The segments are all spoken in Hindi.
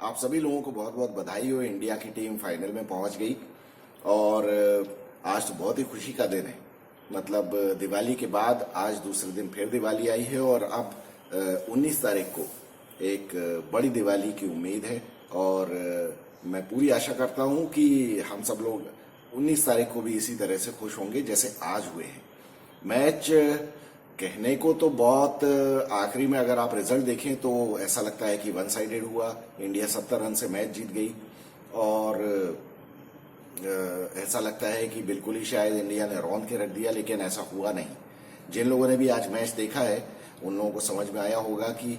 आप सभी लोगों को बहुत बहुत बधाई हो। इंडिया की टीम फाइनल में पहुंच गई और आज तो बहुत ही खुशी का दिन है। मतलब दिवाली के बाद आज दूसरे दिन फिर दिवाली आई है और अब 19 तारीख को एक बड़ी दिवाली की उम्मीद है और मैं पूरी आशा करता हूं कि हम सब लोग 19 तारीख को भी इसी तरह से खुश होंगे जैसे आज हुए हैं। मैच कहने को तो बहुत आखिरी में अगर आप रिजल्ट देखें तो ऐसा लगता है कि वन साइडेड हुआ। इंडिया 70 रन से मैच जीत गई और ऐसा लगता है कि बिल्कुल ही शायद इंडिया ने रौंद के रख दिया, लेकिन ऐसा हुआ नहीं। जिन लोगों ने भी आज मैच देखा है उन लोगों को समझ में आया होगा कि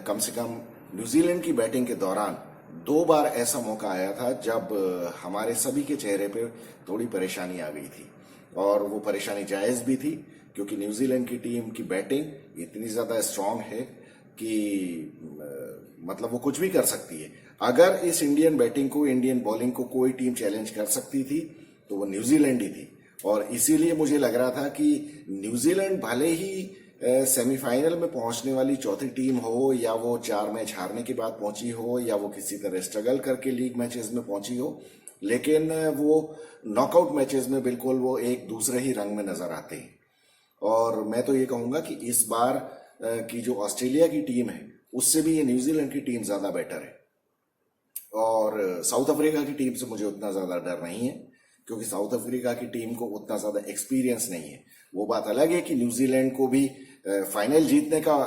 कम से कम न्यूजीलैंड की बैटिंग के दौरान 2 बार ऐसा मौका आया था जब हमारे सभी के चेहरे पे थोड़ी परेशानी आ गई थी और वो परेशानी जायज भी थी, क्योंकि न्यूजीलैंड की टीम की बैटिंग इतनी ज्यादा स्ट्रांग है कि मतलब वो कुछ भी कर सकती है। अगर इस इंडियन बैटिंग को, इंडियन बॉलिंग को कोई टीम चैलेंज कर सकती थी तो वो न्यूजीलैंड ही थी। और इसीलिए मुझे लग रहा था कि न्यूजीलैंड भले ही सेमीफाइनल में पहुंचने वाली चौथी टीम हो, या वो 4 मैच हारने के बाद पहुंची हो, या वो किसी तरह स्ट्रगल करके लीग मैचेस में पहुंची हो, लेकिन वो नॉकआउट मैचेस में बिल्कुल वो एक दूसरे ही रंग में नजर आते हैं। और मैं तो ये कहूंगा कि इस बार की जो ऑस्ट्रेलिया की टीम है उससे भी ये न्यूजीलैंड की टीम ज्यादा बेटर है। और साउथ अफ्रीका की टीम से मुझे उतना ज्यादा डर नहीं है, क्योंकि साउथ अफ्रीका की टीम को उतना ज्यादा एक्सपीरियंस नहीं है। वो बात अलग है कि न्यूजीलैंड को भी फाइनल जीतने का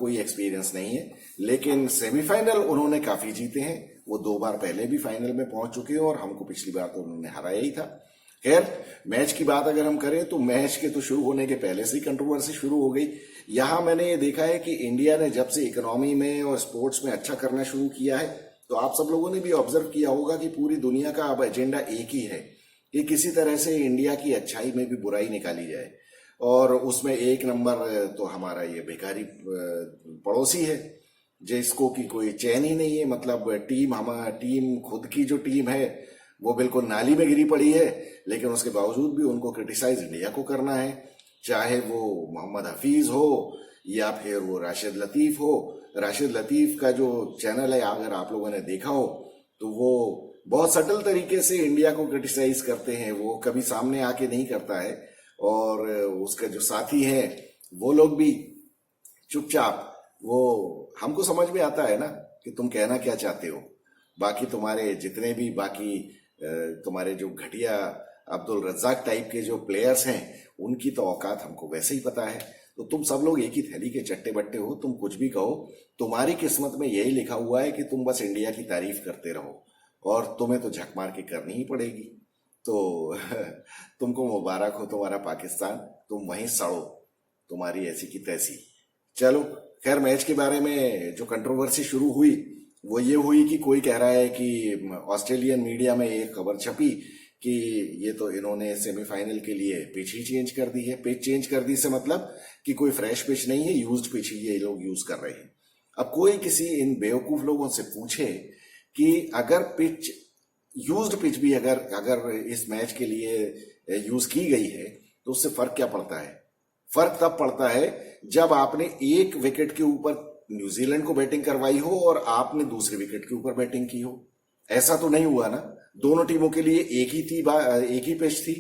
कोई एक्सपीरियंस नहीं है, लेकिन सेमीफाइनल उन्होंने काफी जीते हैं। वो 2 बार पहले भी फाइनल में पहुंच चुके हैं और हमको पिछली बार तो उन्होंने हराया ही था। खैर, मैच की बात अगर हम करें तो मैच के तो शुरू होने के पहले से ही कंट्रोवर्सी शुरू हो गई। यहां मैंने ये देखा है कि इंडिया ने जब से इकोनॉमी में और स्पोर्ट्स में अच्छा करना शुरू किया है, तो आप सब लोगों ने भी ऑब्जर्व किया होगा कि पूरी दुनिया का अब एजेंडा एक ही है कि किसी तरह से इंडिया की अच्छाई में भी बुराई निकाली जाए। और उसमें एक नंबर तो हमारा ये बेकारी पड़ोसी है जिसको कि कोई चैन ही नहीं है। मतलब हमारा टीम खुद की जो टीम है वो बिल्कुल नाली में गिरी पड़ी है, लेकिन उसके बावजूद भी उनको क्रिटिसाइज इंडिया को करना है, चाहे वो मोहम्मद हफीज हो या फिर वो राशिद लतीफ हो। राशिद लतीफ का जो चैनल है, अगर आप लोगों ने देखा हो तो वो बहुत सटल तरीके से इंडिया को क्रिटिसाइज करते हैं, वो कभी सामने आके नहीं करता है। और उसका जो साथी है वो लोग भी चुपचाप, वो हमको समझ में आता है ना कि तुम कहना क्या चाहते हो। बाकी तुम्हारे जितने भी बाकी तुम्हारे जो घटिया अब्दुल रज्जाक टाइप के जो प्लेयर्स हैं उनकी तो औकात हमको वैसे ही पता है। तो तुम सब लोग एक ही थैली के चट्टे बट्टे हो, तुम कुछ भी कहो, तुम्हारी किस्मत में यही लिखा हुआ है कि तुम बस इंडिया की तारीफ करते रहो और तुम्हें तो झक मार के करनी ही पड़ेगी। तो तुमको मुबारक हो तुम्हारा पाकिस्तान, तुम वहीं सड़ो, तुम्हारी ऐसी की तैसी। चलो खैर, मैच के बारे में जो कंट्रोवर्सी शुरू हुई वो ये हुई कि कोई कह रहा है कि ऑस्ट्रेलियन मीडिया में एक खबर छपी कि ये तो इन्होंने सेमीफाइनल के लिए पिच ही चेंज कर दी है। पिच चेंज कर दी से मतलब कि कोई फ्रेश पिच नहीं है, यूज्ड पिच ही ये लोग यूज कर रहे हैं। अब कोई किसी इन बेवकूफ लोगों से पूछे कि अगर पिच, यूज्ड पिच भी अगर इस मैच के लिए यूज की गई है तो उससे फर्क क्या पड़ता है? फर्क तब पड़ता है जब आपने एक विकेट के ऊपर न्यूजीलैंड को बैटिंग करवाई हो और आपने दूसरे विकेट के ऊपर बैटिंग की हो। ऐसा तो नहीं हुआ ना, दोनों टीमों के लिए एक ही पिच थी।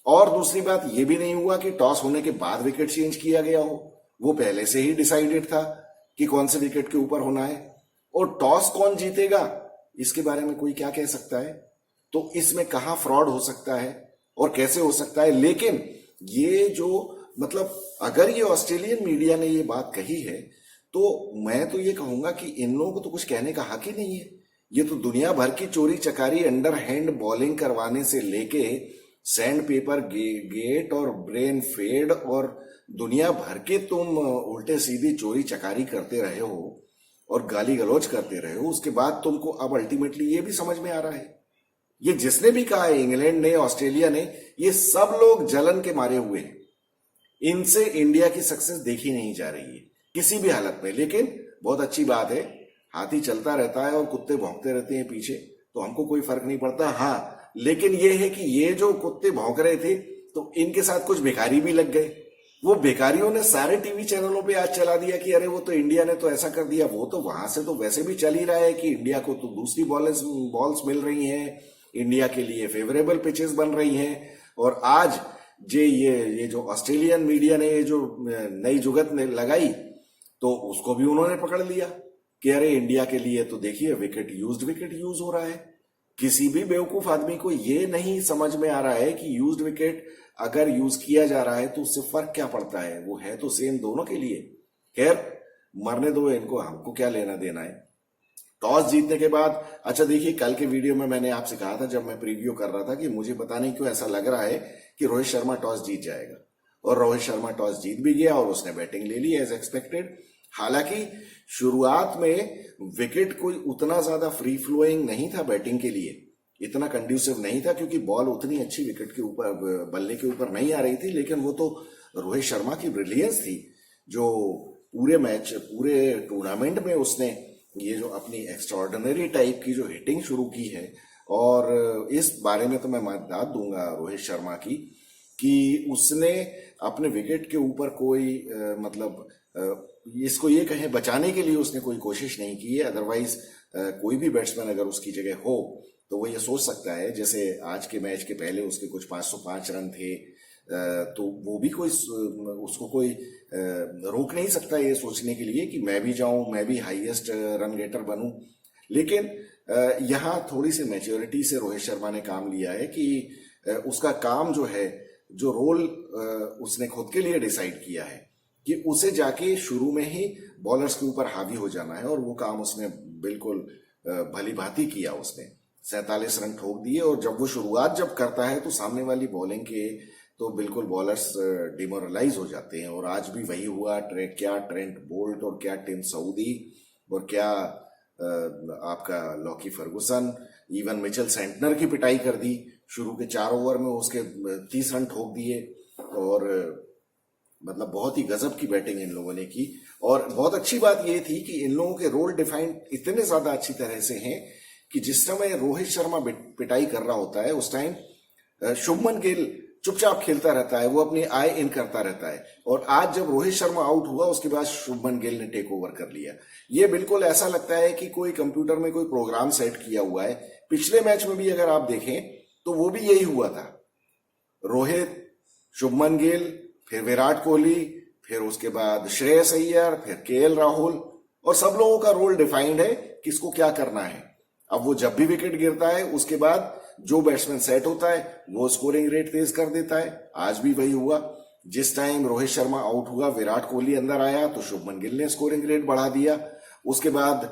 और दूसरी बात ये भी नहीं हुआ कि टॉस होने के बाद विकेट चेंज किया गया हो, वो पहले से ही डिसाइडेड था कि कौन से विकेट के ऊपर होना है। और टॉस कौन जीतेगा इसके बारे में कोई क्या कह सकता है? तो इसमें कहां फ्रॉड हो सकता है और कैसे हो सकता है? लेकिन ये जो मतलब अगर ये ऑस्ट्रेलियन मीडिया ने ये बात कही है तो मैं तो ये कहूंगा कि इन लोगों को तो कुछ कहने का हक ही नहीं है। ये तो दुनिया भर की चोरी चकारी, अंडर हैंड बॉलिंग करवाने से लेके सैंड पेपर गेट और ब्रेन फेड और दुनिया भर के तुम उल्टे सीधी चोरी चकारी करते रहे हो और गाली गलौज करते रहे हो। उसके बाद तुमको अब अल्टीमेटली ये भी समझ में आ रहा है, ये जिसने भी कहा है, इंग्लैंड ने, ऑस्ट्रेलिया ने, ये सब लोग जलन के मारे हुए हैं। इनसे इंडिया की सक्सेस देखी नहीं जा रही है किसी भी हालत में। लेकिन बहुत अच्छी बात है, हाथी चलता रहता है और कुत्ते भौंकते रहते हैं पीछे, तो हमको कोई फर्क नहीं पड़ता। हाँ, लेकिन ये है कि ये जो कुत्ते भौंक रहे थे तो इनके साथ कुछ भिखारी भी लग गए वो बेकारियों ने सारे टीवी चैनलों पे आज चला दिया कि अरे वो तो इंडिया ने तो ऐसा कर दिया, वो तो वहां से तो वैसे भी चल ही रहा है कि इंडिया को तो दूसरी बॉल्स मिल रही हैं, इंडिया के लिए फेवरेबल पिचेस बन रही हैं। और आज ये जो ऑस्ट्रेलियन मीडिया ने ये जो नई जुगत ने लगाई, तो उसको भी उन्होंने पकड़ लिया कि अरे इंडिया के लिए तो देखिए विकेट यूज हो रहा है। किसी भी बेवकूफ आदमी को ये नहीं समझ में आ रहा है कि यूज्ड विकेट अगर यूज किया जा रहा है तो उससे फर्क क्या पड़ता है, वो है तो सेम दोनों के लिए। खैर मरने दो इनको, हमको क्या लेना देना है। टॉस जीतने के बाद, अच्छा देखिए कल के वीडियो में मैंने आपसे कहा था जब मैं प्रीव्यू कर रहा था कि मुझे पता नहीं क्यों ऐसा लग रहा है कि रोहित शर्मा टॉस जीत जाएगा, और रोहित शर्मा टॉस जीत भी गया और उसने बैटिंग ले ली एज एक्सपेक्टेड। हालांकि शुरुआत में विकेट कोई उतना ज्यादा फ्री फ्लोइंग नहीं था बैटिंग के लिए, इतना कंड्यूसिव नहीं था क्योंकि बॉल उतनी अच्छी विकेट के ऊपर बल्ले के ऊपर नहीं आ रही थी। लेकिन वो तो रोहित शर्मा की ब्रिलियंस थी जो पूरे टूर्नामेंट में उसने ये जो अपनी एक्स्ट्राऑर्डिनरी टाइप की जो हिटिंग शुरू की है। और इस बारे में तो मैं दाद दूंगा रोहित शर्मा की कि उसने अपने विकेट के ऊपर कोई इसको ये कहें बचाने के लिए उसने कोई कोशिश नहीं की है। अदरवाइज कोई भी बैट्समैन अगर उसकी जगह हो तो वो ये सोच सकता है, जैसे आज के मैच के पहले उसके कुछ 505 रन थे, तो वो भी उसको कोई रोक नहीं सकता ये सोचने के लिए कि मैं भी जाऊं, मैं भी हाईएस्ट रन गेटर बनूं। लेकिन यहाँ थोड़ी सी मैच्योरिटी से रोहित शर्मा ने काम लिया है कि उसका काम जो है, जो रोल उसने खुद के लिए डिसाइड किया है कि उसे जाके शुरू में ही बॉलर्स के ऊपर हावी हो जाना है, और वो काम उसने बिल्कुल भली भांति किया। उसने 47 रन ठोक दिए, और जब वो शुरुआत करता है तो सामने वाली बॉलिंग के तो बिल्कुल बॉलर्स डिमोरलाइज हो जाते हैं। और आज भी वही हुआ। क्या ट्रेंट बोल्ट और क्या टिम साउदी और क्या आपका Lockie Ferguson, even Mitchell Santner की पिटाई कर दी। शुरू के 4 ओवर में उसके 30 रन ठोक दिए, और बहुत ही गजब की बैटिंग इन लोगों ने की। और बहुत अच्छी बात यह थी कि इन लोगों के रोल डिफाइंड इतने ज्यादा अच्छी तरह से हैं कि जिस समय रोहित शर्मा पिटाई कर रहा होता है उस टाइम शुभमन गिल चुपचाप खेलता रहता है, वो अपनी आई इन करता रहता है। और आज जब रोहित शर्मा आउट हुआ उसके बाद शुभमन गिल ने टेक ओवर कर लिया। ये बिल्कुल ऐसा लगता है कि कोई कंप्यूटर में कोई प्रोग्राम सेट किया हुआ है। पिछले मैच में भी अगर आप देखें तो वो भी यही हुआ था। रोहित, शुभमन गिल, फिर विराट कोहली, फिर उसके बाद श्रेयस अय्यर, फिर केएल राहुल, और सब लोगों का रोल डिफाइंड है किसको क्या करना है। अब वो जब भी विकेट गिरता है उसके बाद जो बैट्समैन सेट होता है वो स्कोरिंग रेट तेज कर देता है। आज भी वही हुआ। जिस टाइम रोहित शर्मा आउट हुआ, विराट कोहली अंदर आया तो शुभमन गिल ने स्कोरिंग रेट बढ़ा दिया। उसके बाद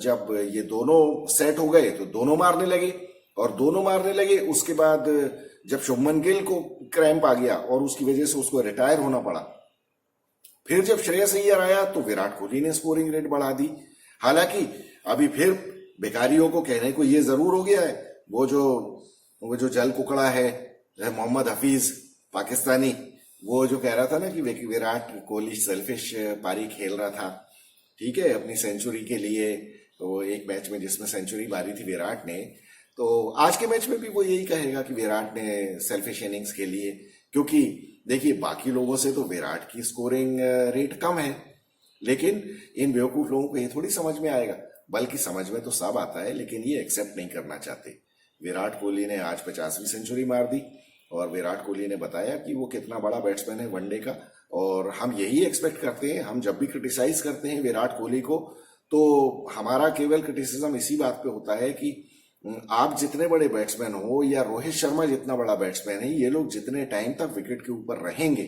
जब ये दोनों सेट हो गए तो दोनों मारने लगे, उसके बाद जब शुभमन गिल को क्रैम्प आ गया और उसकी वजह से उसको रिटायर होना पड़ा, फिर जब श्रेयस अय्यर आया तो विराट कोहली ने स्कोरिंग रेट बढ़ा दी। हालांकि अभी फिर बेकारियों को कहने को ये जरूर हो गया है, वो जो जल कुकड़ा है मोहम्मद हफीज पाकिस्तानी, वो जो कह रहा था ना कि विराट कोहली सेल्फिश पारी खेल रहा था, ठीक है, अपनी सेंचुरी के लिए। तो एक मैच में जिसमें सेंचुरी मारी थी विराट ने, तो आज के मैच में भी वो यही कहेगा कि विराट ने सेल्फिश इनिंग्स के लिए, क्योंकि देखिए बाकी लोगों से तो विराट की स्कोरिंग रेट कम है। लेकिन इन बेवकूफ लोगों को ये थोड़ी समझ में आएगा, बल्कि समझ में तो सब आता है लेकिन ये एक्सेप्ट नहीं करना चाहते। विराट कोहली ने आज 50वीं सेंचुरी मार दी, और विराट कोहली ने बताया कि वो कितना बड़ा बैट्समैन है वनडे का। और हम यही एक्सपेक्ट करते हैं। हम जब भी क्रिटिसाइज करते हैं विराट कोहली को, तो हमारा केवल क्रिटिसिज्म इसी बात पे होता है कि आप जितने बड़े बैट्समैन हो या रोहित शर्मा जितना बड़ा बैट्समैन है, ये लोग जितने टाइम तक विकेट के ऊपर रहेंगे,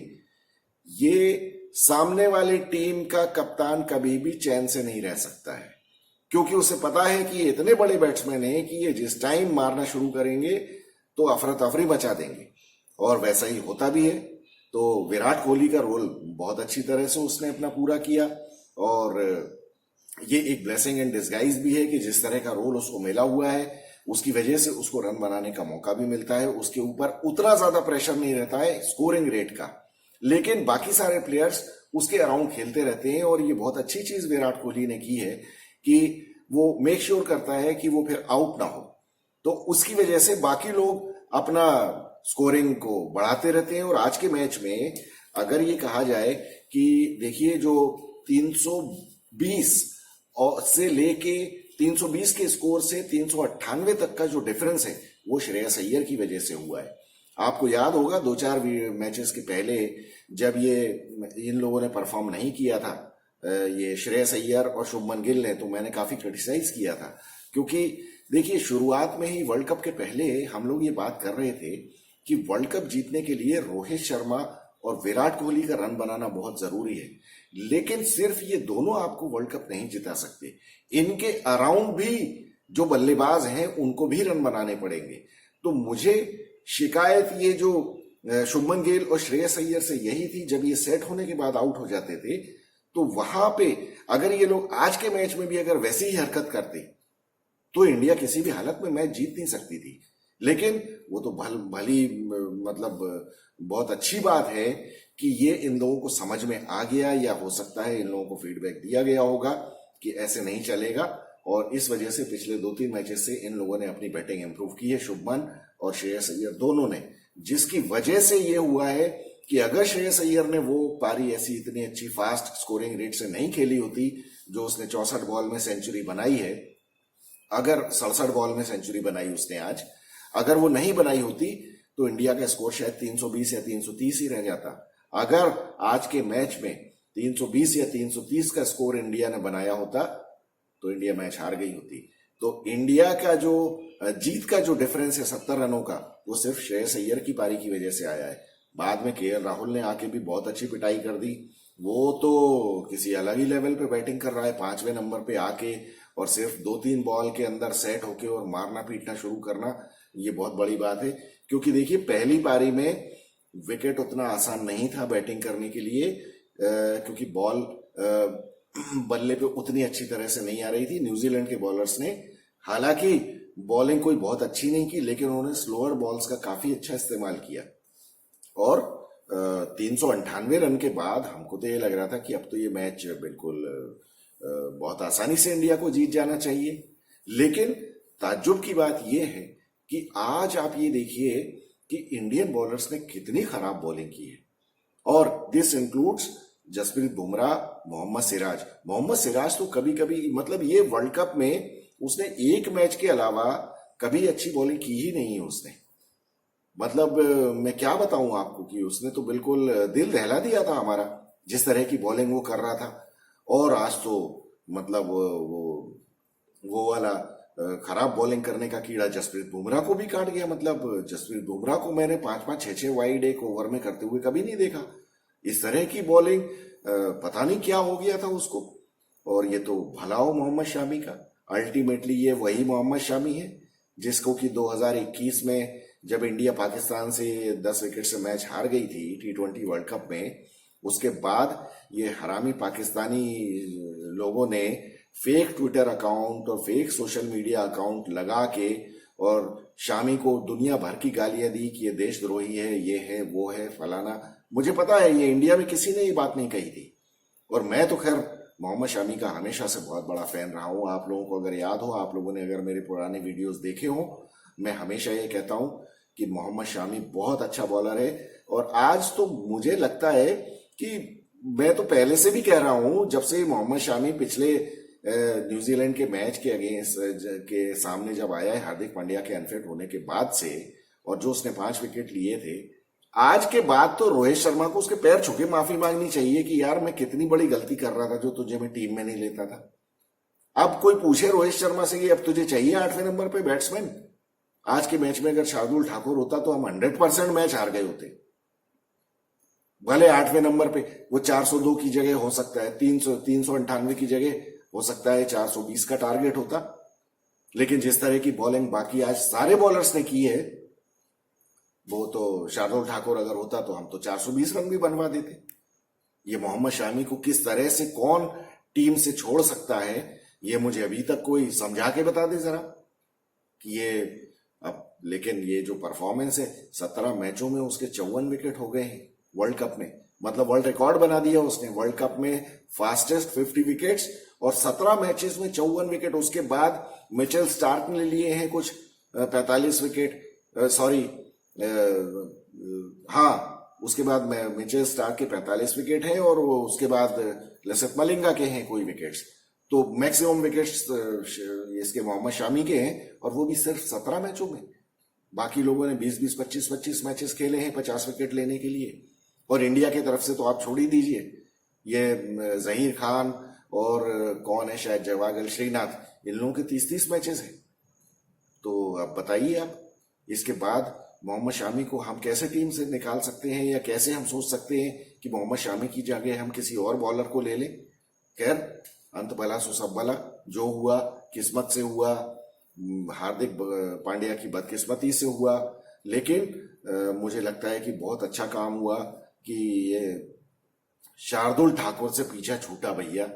ये सामने वाली टीम का कप्तान कभी भी चैन से नहीं रह सकता है। क्योंकि उसे पता है कि ये इतने बड़े बैट्समैन हैं कि ये जिस टाइम मारना शुरू करेंगे तो अफरा तफरी मचा देंगे, और वैसा ही होता भी है। तो विराट कोहली का रोल बहुत अच्छी तरह से उसने अपना पूरा किया, और ये एक ब्लेसिंग इन डिस्गाइज भी है कि जिस तरह का रोल उसको मिला हुआ है उसकी वजह से उसको रन बनाने का मौका भी मिलता है। उसके ऊपर उतना ज्यादा प्रेशर नहीं रहता है स्कोरिंग रेट का, लेकिन बाकी सारे प्लेयर्स उसके अराउंड खेलते रहते हैं। और ये बहुत अच्छी चीज विराट कोहली ने की है कि वो मेक श्योर करता है कि वो फिर आउट ना हो, तो उसकी वजह से बाकी लोग अपना स्कोरिंग को बढ़ाते रहते हैं। और आज के मैच में अगर ये कहा जाए कि देखिए जो 320 और से लेके 320 के स्कोर से 398 तक का जो डिफरेंस है वो श्रेयस अय्यर की वजह से हुआ है। आपको याद होगा 2-4 मैचेस के पहले जब ये इन लोगों ने परफॉर्म नहीं किया था, ये श्रेयस अय्यर और शुभमन गिल ने, तो मैंने काफी क्रिटिसाइज किया था। क्योंकि देखिए शुरुआत में ही वर्ल्ड कप के पहले हम लोग ये बात कर रहे थे कि वर्ल्ड कप जीतने के लिए रोहित शर्मा और विराट कोहली का रन बनाना बहुत जरूरी है, लेकिन सिर्फ ये दोनों आपको वर्ल्ड कप नहीं जिता सकते, इनके अराउंड भी जो बल्लेबाज हैं उनको भी रन बनाने पड़ेंगे। तो मुझे शिकायत ये जो शुभमन गिल और श्रेयस अय्यर से यही थी, जब ये सेट होने के बाद आउट हो जाते थे तो वहां पे अगर ये लोग आज के मैच में भी अगर वैसी ही हरकत करते तो इंडिया किसी भी हालत में मैच जीत नहीं सकती थी। लेकिन वो तो भली मतलब बहुत अच्छी बात है कि ये इन लोगों को समझ में आ गया, या हो सकता है इन लोगों को फीडबैक दिया गया होगा कि ऐसे नहीं चलेगा, और इस वजह से पिछले 2-3 मैचेस से इन लोगों ने अपनी बैटिंग इंप्रूव की है, शुभमन और श्रेयस अय्यर दोनों ने, जिसकी वजह से ये हुआ है कि अगर श्रेयस अय्यर ने वो पारी ऐसी इतनी अच्छी फास्ट स्कोरिंग रेट से नहीं खेली होती जो उसने 64 बॉल में सेंचुरी बनाई है, अगर 67 बॉल में सेंचुरी बनाई उसने आज, अगर वो नहीं बनाई होती तो इंडिया का स्कोर शायद 320 या 330 ही रह जाता। अगर आज के मैच में 320 या 330 का स्कोर इंडिया ने बनाया होता तो इंडिया मैच हार गई होती। तो इंडिया का जो जीत का जो डिफरेंस है 70 रनों का, वो सिर्फ श्रेयस अय्यर की पारी की वजह से आया है। बाद में केएल राहुल ने आके भी बहुत अच्छी पिटाई कर दी, वो तो किसी अलग ही लेवल पे बैटिंग कर रहा है, 5वें नंबर पे आके और सिर्फ 2-3 बॉल के अंदर सेट होके और मारना पीटना शुरू करना, ये बहुत बड़ी बात है। क्योंकि देखिए पहली पारी में विकेट उतना आसान नहीं था बैटिंग करने के लिए, क्योंकि बॉल बल्ले पे उतनी अच्छी तरह से नहीं आ रही थी। न्यूजीलैंड के बॉलर्स ने हालांकि बॉलिंग कोई बहुत अच्छी नहीं की, लेकिन उन्होंने स्लोअर बॉल्स का काफी अच्छा इस्तेमाल किया, और 398 रन के बाद हमको तो ये लग रहा था कि अब तो ये मैच बिल्कुल बहुत आसानी से इंडिया को जीत जाना चाहिए। लेकिन ताज्जुब की बात यह है कि आज आप ये देखिए कि इंडियन बॉलर्स ने कितनी खराब बॉलिंग की है, और दिस इंक्लूड्स जसप्रीत बुमराह, मोहम्मद सिराज तो कभी कभी मतलब ये वर्ल्ड कप में उसने एक मैच के अलावा कभी अच्छी बॉलिंग की ही नहीं है उसने। मतलब मैं क्या बताऊं आपको कि उसने तो बिल्कुल दिल दहला दिया था हमारा, जिस तरह की बॉलिंग वो कर रहा था। और आज तो मतलब वो वाला खराब बॉलिंग करने का कीड़ा जसप्रीत बुमराह को भी काट गया। मतलब जसप्रीत बुमराह को मैंने 5-5, 6-6 वाइड एक ओवर में करते हुए कभी नहीं देखा। इस तरह की बॉलिंग पता नहीं क्या हो गया था उसको। और ये तो भला हो मोहम्मद शामी का, अल्टीमेटली ये वही मोहम्मद शामी है जिसको कि 2021 में जब इंडिया पाकिस्तान से 10 विकेट से मैच हार गई थी T20 वर्ल्ड कप में, उसके बाद ये हरामी पाकिस्तानी लोगों ने फेक ट्विटर अकाउंट और फेक सोशल मीडिया अकाउंट लगा के और शामी को दुनिया भर की गालियां दी कि ये देशद्रोही है, ये है, वो है, फलाना। मुझे पता है ये इंडिया में किसी ने ये बात नहीं कही थी, और मैं तो खैर मोहम्मद शामी का हमेशा से बहुत बड़ा फैन रहा हूं। आप लोगों को अगर याद हो, आप लोगों ने अगर मेरे पुराने वीडियोस देखे हो, मैं हमेशा ये कहता हूं कि मोहम्मद शामी बहुत अच्छा बॉलर है। और आज तो मुझे लगता है कि मैं तो पहले से भी कह रहा हूं, जब से मोहम्मद शामी पिछले न्यूजीलैंड के मैच के अगेंस्ट के सामने जब आया है हार्दिक पांड्या के अनफिट होने के बाद से, और जो उसने 5 विकेट लिए थे, आज के बाद तो रोहित शर्मा को उसके पैर छू के माफी मांगनी चाहिए कि यार मैं कितनी बड़ी गलती कर रहा था जो तुझे मैं टीम में नहीं लेता था। अब कोई पूछे रोहित शर्मा से कि अब तुझे चाहिए 8वें नंबर पे बैट्समैन, आज के मैच में अगर शार्दुल ठाकुर होता तो हम 100% मैच हार गए होते। भले 8वें नंबर पे वो 402 की जगह हो सकता है 398 की जगह हो सकता है 420 का टारगेट होता, लेकिन जिस तरह की बॉलिंग बाकी आज सारे बॉलर्स ने की है, वो तो शार्दुल ठाकुर अगर होता तो हम तो 420 रन भी बनवा देते। ये मोहम्मद शामी को किस तरह से कौन टीम से छोड़ सकता है, ये मुझे अभी तक कोई समझा के बता दे जरा कि ये अब। लेकिन ये जो परफॉर्मेंस है, 17 मैचों में उसके 54 विकेट हो गए हैं वर्ल्ड कप में, मतलब वर्ल्ड रिकॉर्ड बना दिया उसने वर्ल्ड कप में, फास्टेस्ट 50 विकेट्स और 17 मैचेस में 54 विकेट। उसके बाद मिचेल स्टार्क ने लिए हैं कुछ 45 विकेट, उसके बाद मिचेल स्टार्क के 45 विकेट हैं और वो उसके बाद लसिथ मलिंगा के हैं कोई विकेट्स। तो मैक्सिमम विकेट्स इसके मोहम्मद शामी के हैं और वो भी सिर्फ 17 मैचों में। बाकी लोगों ने 20-20, 25-25 मैचेस खेले हैं 50 विकेट लेने के लिए। और इंडिया की तरफ से तो आप छोड़ ही दीजिए, ये जहीर खान और कौन है शायद जवागल श्रीनाथ, इन लोगों के 30-30 मैचेस हैं। तो अब बताइए आप, इसके बाद मोहम्मद शामी को हम कैसे टीम से निकाल सकते हैं या कैसे हम सोच सकते हैं कि मोहम्मद शामी की जगह हम किसी और बॉलर को ले लें। खैर, अंत भला सो सब भला, जो हुआ किस्मत से हुआ, हार्दिक पांड्या की बदकिस्मती से हुआ। लेकिन मुझे लगता है कि बहुत अच्छा काम हुआ कि ये शार्दुल ठाकुर से पीछा छूटा भैया,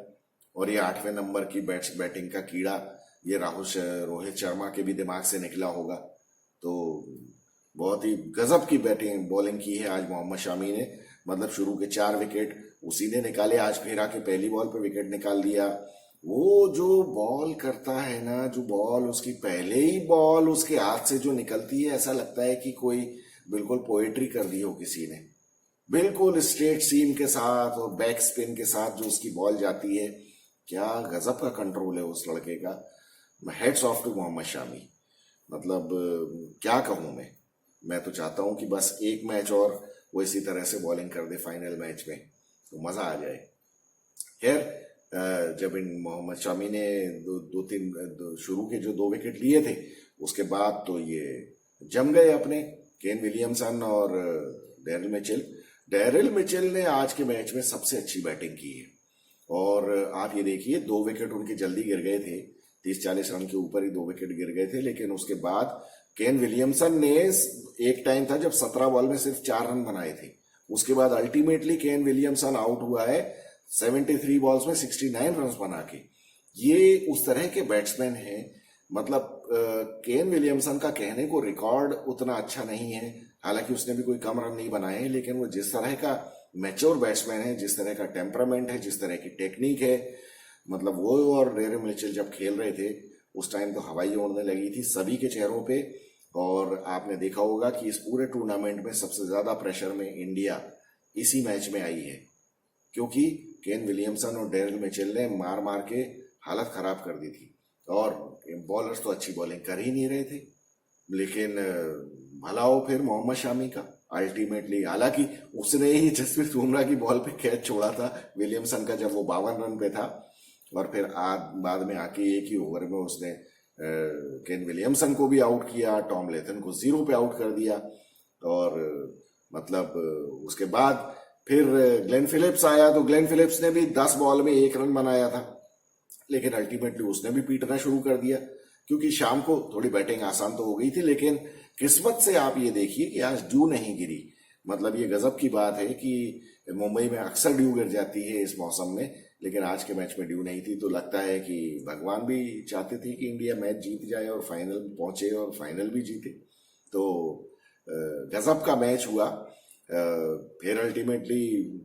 और ये 8वें नंबर की बैटिंग का कीड़ा ये रोहित शर्मा के भी दिमाग से निकला होगा। तो बहुत ही गजब की बॉलिंग की है आज मोहम्मद शामी ने। मतलब शुरू के 4 विकेट उसी ने निकाले, आज फिर आके पहली बॉल पर विकेट निकाल दिया। वो जो बॉल करता है ना, जो बॉल उसकी पहले ही बॉल उसके हाथ से जो निकलती है, ऐसा लगता है कि कोई बिल्कुल पोएट्री कर दी हो किसी ने। बिल्कुल स्ट्रेट सीम के साथ और बैक स्पिन के साथ जो उसकी बॉल जाती है, क्या गजब का कंट्रोल है उस लड़के का। Heads off to Mohammed Shami. मतलब क्या कहूं मैं तो चाहता हूं कि बस एक मैच और वो इसी तरह से बॉलिंग कर दे फाइनल मैच में, तो मजा आ जाए। खैर, जब इन मोहम्मद शामी ने शुरू के जो 2 विकेट लिए थे, उसके बाद तो ये जम गए अपने केन विलियमसन और डेरिल मिचेल ने आज के मैच में सबसे अच्छी बैटिंग की है। और आप ये देखिए, 2 विकेट उनके जल्दी गिर गए थे, 30-40 रन के ऊपर ही 2 विकेट गिर गए थे। लेकिन उसके बाद केन विलियमसन ने, एक टाइम था जब 17 बॉल में सिर्फ 4 रन बनाए थे। उसके बाद अल्टीमेटली केन विलियमसन आउट हुआ है 73 बॉल्स में 69 रन बना के। ये उस तरह के बैट्समैन हैं। मतलब केन विलियमसन का कहने को रिकॉर्ड उतना अच्छा नहीं है, हालांकि उसने भी कोई कम रन नहीं बनाए हैं, लेकिन वो जिस तरह का मैच्योर बैट्समैन है, जिस तरह का टेम्परामेंट है, जिस तरह की टेक्निक है, मतलब वो और डेरिल मिचेल जब खेल रहे थे उस टाइम तो हवाई उड़ने लगी थी सभी के चेहरों पे। और आपने देखा होगा कि इस पूरे टूर्नामेंट में सबसे ज्यादा प्रेशर में इंडिया इसी मैच में आई है, क्योंकि केन विलियमसन और डेरिल मिचेल ने मार मार के हालत खराब कर दी थी। और बॉलर्स तो अच्छी बॉलिंग कर ही नहीं रहे थे। लेकिन भला हो फिर मोहम्मद शामी का अल्टीमेटली, हालांकि उसने ही जसप्रीत बुमराह की बॉल पे कैच छोड़ा था विलियमसन का, जब वो 52 रन पे था। और फिर बाद में आके एक ही ओवर में उसने केन विलियमसन को भी आउट किया, टॉम लेथन को 0 पे आउट कर दिया। और मतलब उसके बाद फिर ग्लेन फिलिप्स आया, तो ग्लेन फिलिप्स ने भी 10 बॉल में 1 रन बनाया था। लेकिन अल्टीमेटली उसने भी पीटना शुरू कर दिया, क्योंकि शाम को थोड़ी बैटिंग आसान तो हो गई थी। लेकिन किस्मत से आप ये देखिए कि आज ड्यू नहीं गिरी। मतलब ये गजब की बात है कि मुंबई में अक्सर ड्यू गिर जाती है इस मौसम में, लेकिन आज के मैच में ड्यू नहीं थी। तो लगता है कि भगवान भी चाहते थे कि इंडिया मैच जीत जाए और फाइनल पहुंचे और फाइनल भी जीते। तो गजब का मैच हुआ। फिर अल्टीमेटली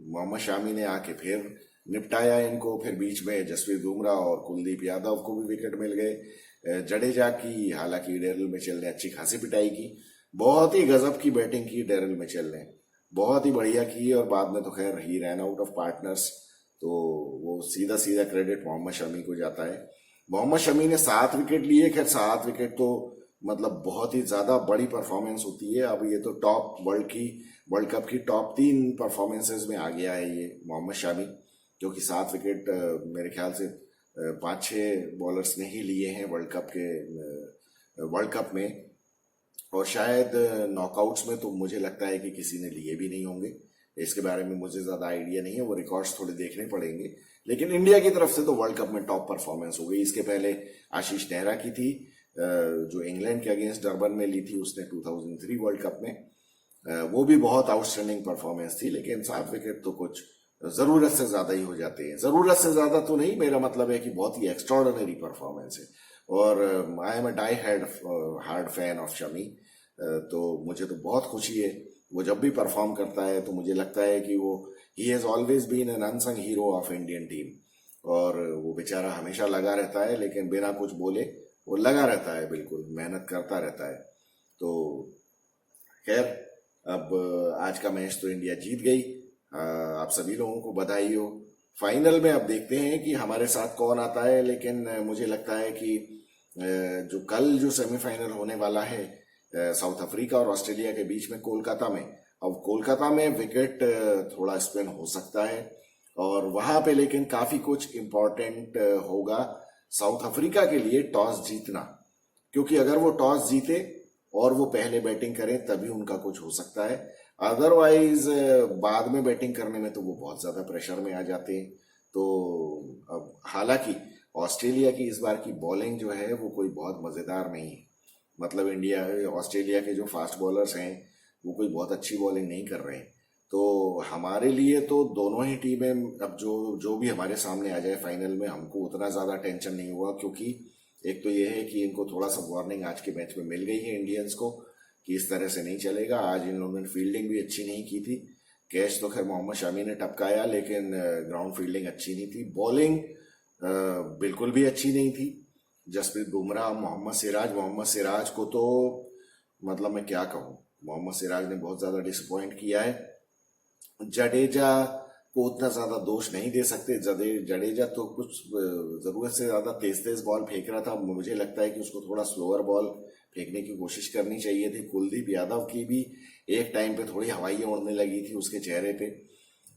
मोहम्मद शामी ने आके फिर निपटाया इनको। फिर बीच में जसप्रीत बुमराह और कुलदीप यादव को भी विकेट मिल गए। जडेजा की, हालांकि डेरिल मिचेल ने अच्छी खासी पिटाई की। बहुत ही गजब की बैटिंग की डेरिल मिचेल ने, बहुत ही बढ़िया की। और बाद में तो खैर ही रैन आउट ऑफ पार्टनर्स, तो वो सीधा सीधा क्रेडिट मोहम्मद शमी को जाता है। मोहम्मद शमी ने 7 विकेट लिए। खैर 7 विकेट तो मतलब बहुत ही ज्यादा बड़ी परफॉर्मेंस होती है। अब ये तो टॉप वर्ल्ड कप की टॉप 3 परफॉर्मेंसेज में आ गया है ये मोहम्मद शमी, क्योंकि 7 विकेट मेरे ख्याल से 5-6 बॉलर्स ने ही लिए हैं वर्ल्ड कप में। और शायद नॉकआउट्स में तो मुझे लगता है कि किसी ने लिए भी नहीं होंगे। इसके बारे में मुझे ज्यादा आइडिया नहीं है, वो रिकॉर्ड्स थोड़े देखने पड़ेंगे। लेकिन इंडिया की तरफ से तो वर्ल्ड कप में टॉप परफॉर्मेंस हो गई। इसके पहले आशीष नेहरा की थी, जो इंग्लैंड के अगेंस्ट डरबन में ली थी उसने 2003 वर्ल्ड कप में। वो भी बहुत आउटस्टैंडिंग परफॉर्मेंस थी। लेकिन 7 विकेट तो कुछ जरूरत से ज्यादा ही हो जाते हैं। जरूरत से ज्यादा तो नहीं, मेरा मतलब है कि बहुत ही एक्स्ट्राऑर्डिनरी परफॉर्मेंस है। और I am a die hard fan of Shami. तो मुझे तो बहुत खुशी है, वो जब भी परफॉर्म करता है तो मुझे लगता है कि वो ही has always been an unsung hero of Indian team. और वो बेचारा हमेशा लगा रहता है, लेकिन बिना कुछ बोले वो लगा रहता है, बिल्कुल मेहनत करता रहता है। तो खैर अब आज का मैच तो इंडिया जीत गई। आप सभी लोगों को बधाई हो। फाइनल में अब देखते हैं कि हमारे साथ कौन आता है, लेकिन मुझे लगता है कि जो कल जो सेमीफाइनल होने वाला है साउथ अफ्रीका और ऑस्ट्रेलिया के बीच में कोलकाता में, अब कोलकाता में विकेट थोड़ा स्पिन हो सकता है और वहां पे लेकिन काफी कुछ इम्पोर्टेंट होगा साउथ अफ्रीका के लिए टॉस जीतना, क्योंकि अगर वो टॉस जीते और वो पहले बैटिंग करें तभी उनका कुछ हो सकता है। अदरवाइज बाद में बैटिंग करने में तो वो बहुत ज्यादा प्रेशर में आ जाते हैं। तो अब हालांकि ऑस्ट्रेलिया की इस बार की बॉलिंग जो है वो कोई बहुत मजेदार नहीं है। मतलब ऑस्ट्रेलिया के जो फास्ट बॉलर्स हैं वो कोई बहुत अच्छी बॉलिंग नहीं कर रहे हैं। तो हमारे लिए तो दोनों ही टीमें अब जो जो भी हमारे सामने आ जाए फाइनल में, हमको उतना ज्यादा टेंशन नहीं हुआ, क्योंकि एक तो ये है कि इनको थोड़ा सा वार्निंग आज के मैच में मिल गई है इंडियंस को कि इस तरह से नहीं चलेगा। आज इन लोगों ने फील्डिंग भी अच्छी नहीं की थी। कैच तो खैर मोहम्मद शामी ने टपकाया, लेकिन ग्राउंड फील्डिंग अच्छी नहीं थी। बॉलिंग बिल्कुल भी अच्छी नहीं थी। जसप्रीत बुमराह, मोहम्मद सिराज को तो मतलब मैं क्या कहूँ, मोहम्मद सिराज ने बहुत ज्यादा डिसअपॉइंट किया है। जडेजा को उतना ज्यादा दोष नहीं दे सकते। जडेजा तो कुछ जरूरत से ज्यादा तेज तेज बॉल फेंक रहा था। मुझे लगता है कि उसको थोड़ा स्लोअर बॉल फेंकने की कोशिश करनी चाहिए थी। कुलदीप यादव की भी एक टाइम पे थोड़ी हवाइयां उड़ने लगी थी उसके चेहरे पे,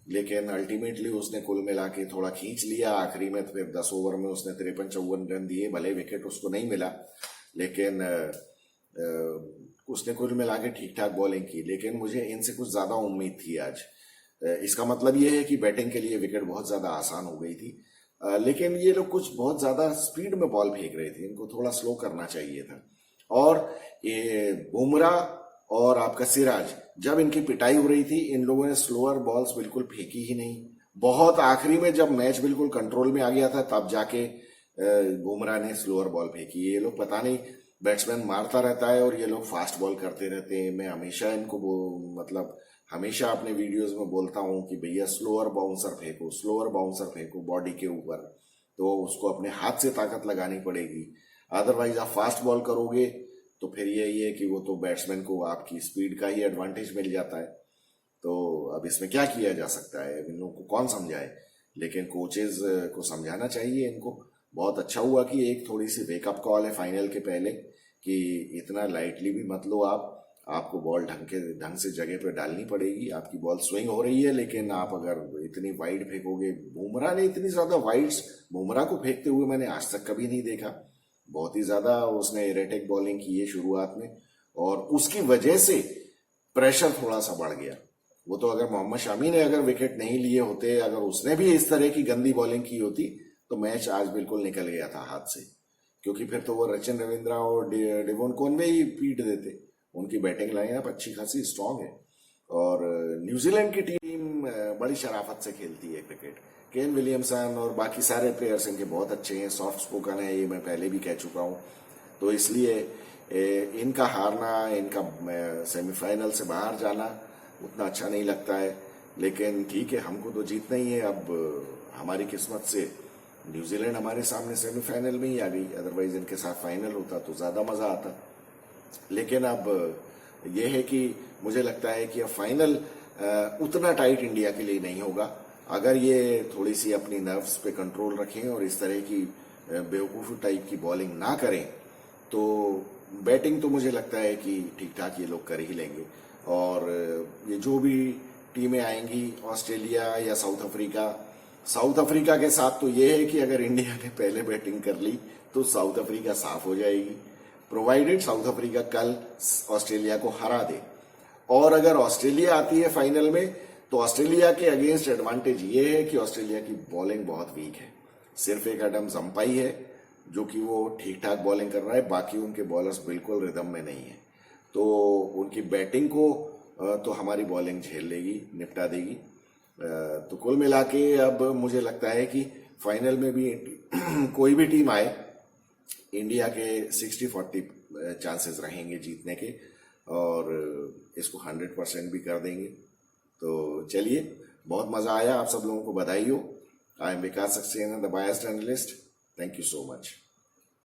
लेकिन अल्टीमेटली उसने कुल मिला के थोड़ा खींच लिया आखिरी में। तो फिर 10 ओवर में उसने 53-54 रन दिए। भले विकेट उसको नहीं मिला, लेकिन उसने कुल मिला के ठीक ठाक बॉलिंग की। लेकिन मुझे इनसे कुछ ज्यादा उम्मीद थी आज। इसका मतलब ये है कि बैटिंग के लिए विकेट बहुत ज्यादा आसान हो गई थी। लेकिन ये लोग कुछ बहुत ज्यादा स्पीड में बॉल फेंक रहे थे, इनको थोड़ा स्लो करना चाहिए था। और ये बुमराह और आपका सिराज, जब इनकी पिटाई हो रही थी, इन लोगों ने स्लोअर बॉल्स बिल्कुल फेंकी ही नहीं। बहुत आखिरी में जब मैच बिल्कुल कंट्रोल में आ गया था तब जाके बुमराह ने स्लोअर बॉल फेंकी। ये लोग पता नहीं, बैट्समैन मारता रहता है और ये लोग फास्ट बॉल करते रहते हैं। मैं हमेशा इनको मतलब हमेशा अपने वीडियोस में बोलता हूं कि भैया स्लोअर बाउंसर फेंको बॉडी के ऊपर, तो उसको अपने हाथ से ताकत लगानी पड़ेगी। अदरवाइज आप फास्ट बॉल करोगे तो फिर यही है कि वो तो बैट्समैन को आपकी स्पीड का ही एडवांटेज मिल जाता है। तो अब इसमें क्या किया जा सकता है, इन लोगों को कौन समझाए। लेकिन कोचेज को समझाना चाहिए इनको। बहुत अच्छा हुआ कि एक थोड़ी सी वेकअप कॉल है फाइनल के पहले कि इतना लाइटली भी मत लो आपको बॉल ढंग से जगह पे डालनी पड़ेगी। आपकी बॉल स्विंग हो रही है, लेकिन आप अगर इतनी वाइड फेंकोगे, बुमराह ने इतनी ज्यादा वाइड्स बुमराह को फेंकते हुए मैंने आज तक कभी नहीं देखा। बहुत ही ज्यादा उसने इरेटिक बॉलिंग की है शुरुआत में, और उसकी वजह से प्रेशर थोड़ा सा बढ़ गया। वो तो अगर मोहम्मद शामी ने अगर विकेट नहीं लिए होते, अगर उसने भी इस तरह की गंदी बॉलिंग की होती, तो मैच आज बिल्कुल निकल गया था हाथ से। क्योंकि फिर तो वो रचिन रविंद्रा और डेवोन कॉनवे ही पीट देते। उनकी बैटिंग लाइनअप अच्छी खासी स्ट्रांग है। और न्यूजीलैंड की टीम बड़ी शराफत से खेलती है क्रिकेट। केन विलियमसन और बाकी सारे प्लेयर्स इनके बहुत अच्छे हैं, सॉफ्ट स्पोकन है, ये मैं पहले भी कह चुका हूँ। तो इसलिए इनका हारना, इनका सेमीफाइनल से बाहर जाना उतना अच्छा नहीं लगता है। लेकिन ठीक है, हमको तो जीतना ही है। अब हमारी किस्मत से न्यूजीलैंड हमारे सामने सेमीफाइनल में ही आ गई, अदरवाइज इनके साथ फाइनल होता तो ज्यादा मजा आता। लेकिन अब यह है कि मुझे लगता है कि अब फाइनल उतना टाइट इंडिया के लिए नहीं होगा। अगर ये थोड़ी सी अपनी नर्व्स पे कंट्रोल रखें और इस तरह की बेवकूफ़ी टाइप की बॉलिंग ना करें, तो बैटिंग तो मुझे लगता है कि ठीक ठाक ये लोग कर ही लेंगे। और ये जो भी टीमें आएंगी, ऑस्ट्रेलिया या साउथ अफ्रीका के साथ तो ये है कि अगर इंडिया ने पहले बैटिंग कर ली तो साउथ अफ्रीका साफ हो जाएगी, प्रोवाइडेड साउथ अफ्रीका कल ऑस्ट्रेलिया को हरा दे। और अगर ऑस्ट्रेलिया आती है फाइनल में, तो ऑस्ट्रेलिया के अगेंस्ट एडवांटेज ये है कि ऑस्ट्रेलिया की बॉलिंग बहुत वीक है। सिर्फ एक एडम जम्पाई है जो कि वो ठीक ठाक बॉलिंग कर रहा है, बाकी उनके बॉलर्स बिल्कुल रिदम में नहीं है। तो उनकी बैटिंग को तो हमारी बॉलिंग झेल लेगी, निपटा देगी। तो कुल मिला के अब मुझे लगता है कि फाइनल में भी कोई भी टीम आए, इंडिया के 60-40 चांसेस रहेंगे जीतने के, और इसको 100% भी कर देंगे। तो चलिए, बहुत मजा आया। आप सब लोगों को बधाई हो। I am Vikas Saxena, the biased analyst. Thank you so much.